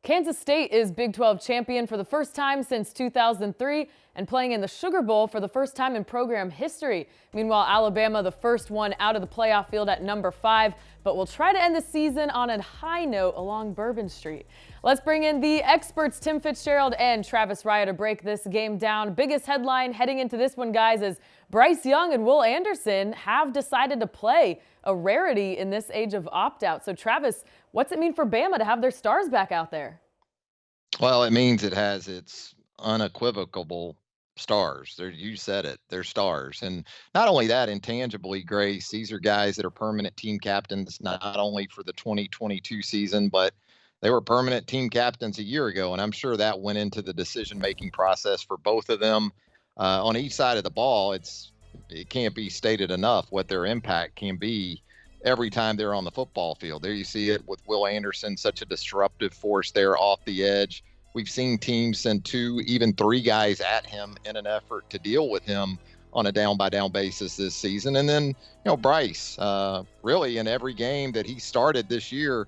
Kansas State is Big 12 champion for the first time since 2003 and playing in the Sugar Bowl for the first time in program history. Meanwhile, Alabama, the first one out of the playoff field at number 5, but will try to end the season on a high note along Bourbon Street. Let's bring in the experts, Tim Fitzgerald and Travis Reier, to break this game down. Biggest headline heading into this one, guys, is Bryce Young and Will Anderson have decided to play, a rarity in this age of opt-out. So, Travis, what's it mean for Bama to have their stars back out there? Well, it means it has its unequivocal stars. You said it. They're stars. And not only that, intangibly, Grace, these are guys that are permanent team captains, not only for the 2022 season, but they were permanent team captains a year ago. And I'm sure that went into the decision-making process for both of them. On each side of the ball, it can't be stated enough what their impact can be every time they're on the football field. There you see it with Will Anderson, such a disruptive force there off the edge. We've seen teams send 2, even 3 guys at him in an effort to deal with him on a down-by-down basis this season. And then, Bryce, really in every game that he started this year,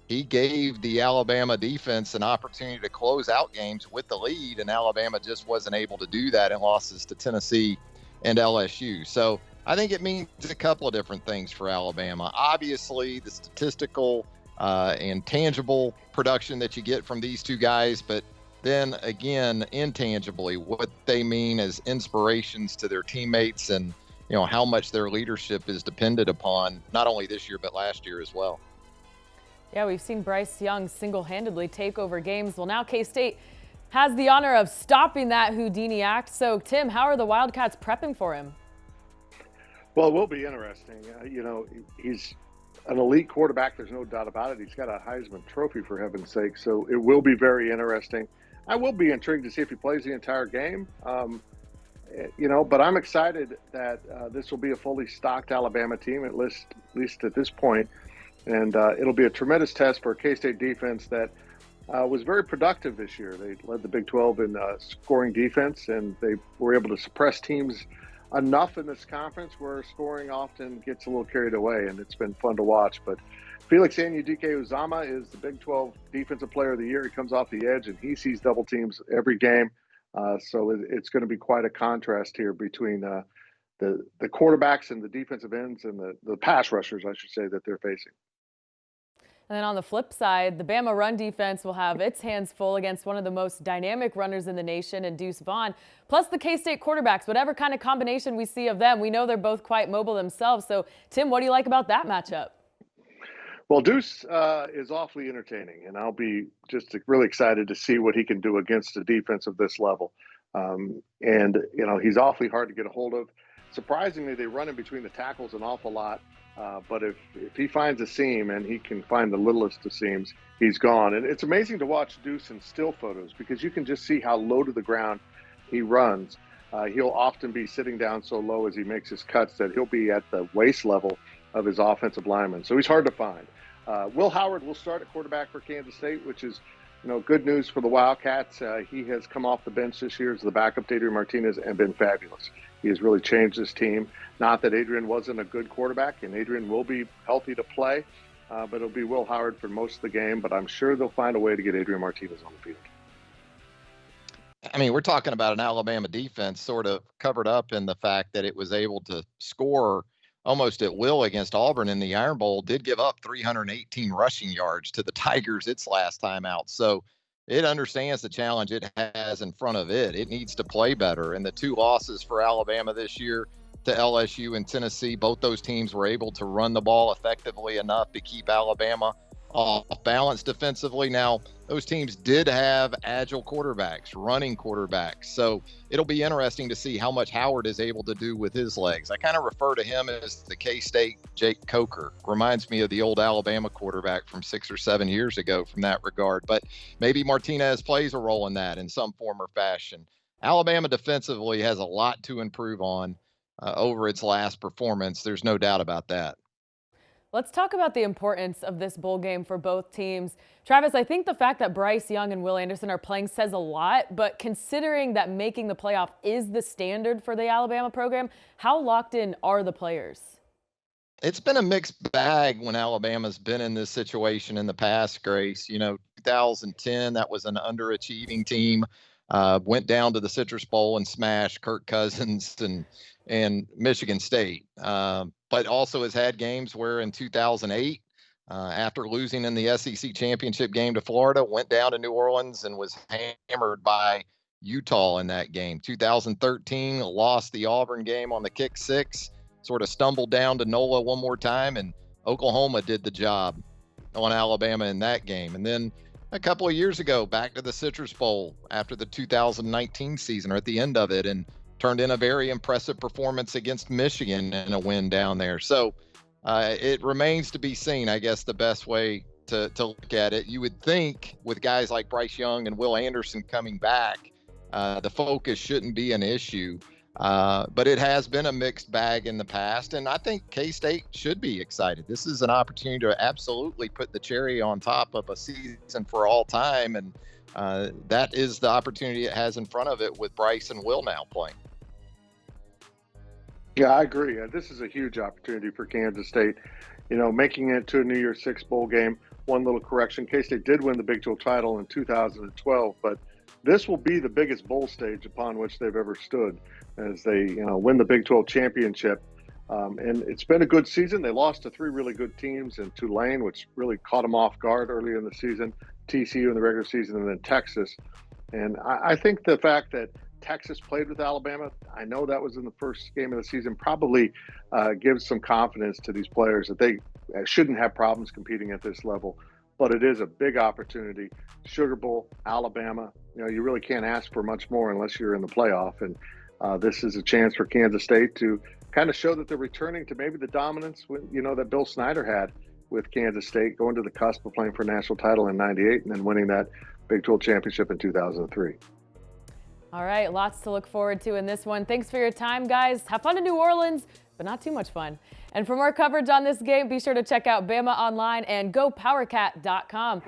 he gave the Alabama defense an opportunity to close out games with the lead, and Alabama just wasn't able to do that in losses to Tennessee and LSU. So I think it means a couple of different things for Alabama. Obviously, the statistical and tangible production that you get from these two guys, but then again, intangibly, what they mean as inspirations to their teammates and, how much their leadership is depended upon, not only this year, but last year as well. Yeah, we've seen Bryce Young single-handedly take over games. Well, now K-State has the honor of stopping that Houdini act. So, Tim, how are the Wildcats prepping for him? Well, it will be interesting. He's an elite quarterback. There's no doubt about it. He's got a Heisman Trophy, for heaven's sake. So it will be very interesting. I will be intrigued to see if he plays the entire game. But I'm excited that this will be a fully stocked Alabama team, at least at this point. And it'll be a tremendous test for a K-State defense that was very productive this year. They led the Big 12 in scoring defense, and they were able to suppress teams enough in this conference where scoring often gets a little carried away, and it's been fun to watch. But Felix Anudike-Uzomah is the Big 12 Defensive Player of the Year. He comes off the edge, and he sees double teams every game. So it's going to be quite a contrast here between the quarterbacks and the defensive ends and the pass rushers, I should say, that they're facing. And then on the flip side, the Bama run defense will have its hands full against one of the most dynamic runners in the nation in Deuce Vaughn. Plus the K-State quarterbacks, whatever kind of combination we see of them, we know they're both quite mobile themselves. So, Tim, what do you like about that matchup? Well, Deuce is awfully entertaining, and I'll be just really excited to see what he can do against a defense of this level. He's awfully hard to get a hold of. Surprisingly, they run in between the tackles an awful lot. But if he finds a seam, and he can find the littlest of seams, he's gone. And it's amazing to watch Deuce in still photos because you can just see how low to the ground he runs. He'll often be sitting down so low as he makes his cuts that he'll be at the waist level of his offensive lineman. So he's hard to find. Will Howard will start at quarterback for Kansas State, which is good news for the Wildcats. He has come off the bench this year as the backup to Adrian Martinez and been fabulous. He has really changed this team. Not that Adrian wasn't a good quarterback, and Adrian will be healthy to play, but it'll be Will Howard for most of the game. But I'm sure they'll find a way to get Adrian Martinez on the field. I mean, we're talking about an Alabama defense sort of covered up in the fact that it was able to score almost at will against Auburn in the Iron Bowl, did give up 318 rushing yards to the Tigers its last time out. So it understands the challenge it has in front of it. It needs to play better. And the 2 losses for Alabama this year to LSU and Tennessee, both those teams were able to run the ball effectively enough to keep Alabama off balance defensively. Now, those teams did have agile quarterbacks, running quarterbacks. So it'll be interesting to see how much Howard is able to do with his legs. I kind of refer to him as the K-State Jake Coker. Reminds me of the old Alabama quarterback from 6 or 7 years ago from that regard. But maybe Martinez plays a role in that in some form or fashion. Alabama defensively has a lot to improve on over its last performance. There's no doubt about that. Let's talk about the importance of this bowl game for both teams. Travis, I think the fact that Bryce Young and Will Anderson are playing says a lot, but considering that making the playoff is the standard for the Alabama program, how locked in are the players? It's been a mixed bag when Alabama's been in this situation in the past, Grace. 2010, that was an underachieving team. Went down to the Citrus Bowl and smashed Kirk Cousins and Michigan State. But also has had games where in 2008, after losing in the SEC championship game to Florida, went down to New Orleans and was hammered by Utah in that game. 2013, lost the Auburn game on the kick six, sort of stumbled down to NOLA one more time, and Oklahoma did the job on Alabama in that game. And then a couple of years ago, back to the Citrus Bowl after the 2019 season, or at the end of it, and turned in a very impressive performance against Michigan in a win down there. So it remains to be seen, I guess, the best way to look at it. You would think with guys like Bryce Young and Will Anderson coming back, the focus shouldn't be an issue. But it has been a mixed bag in the past, and I think K-State should be excited. This is an opportunity to absolutely put the cherry on top of a season for all time, and that is the opportunity it has in front of it with Bryce and Will now playing. Yeah, I agree. This is a huge opportunity for Kansas State. You know, making it to a New Year's Six bowl game. One little correction: K-State did win the Big 12 title in 2012, but this will be the biggest bowl stage upon which they've ever stood as they, win the Big 12 championship. And it's been a good season. They lost to three really good teams in Tulane, which really caught them off guard earlier in the season, TCU in the regular season, and then Texas. And I think the fact that Texas played with Alabama, I know that was in the first game of the season, probably gives some confidence to these players that they shouldn't have problems competing at this level. But it is a big opportunity. Sugar Bowl, Alabama, you really can't ask for much more unless you're in the playoff. And this is a chance for Kansas State to kind of show that they're returning to maybe the dominance, that Bill Snyder had with Kansas State, going to the cusp of playing for a national title in '98 and then winning that Big 12 championship in 2003. All right, lots to look forward to in this one. Thanks for your time, guys. Have fun in New Orleans, but not too much fun. And for more coverage on this game, be sure to check out Bama Online and GoPowerCat.com.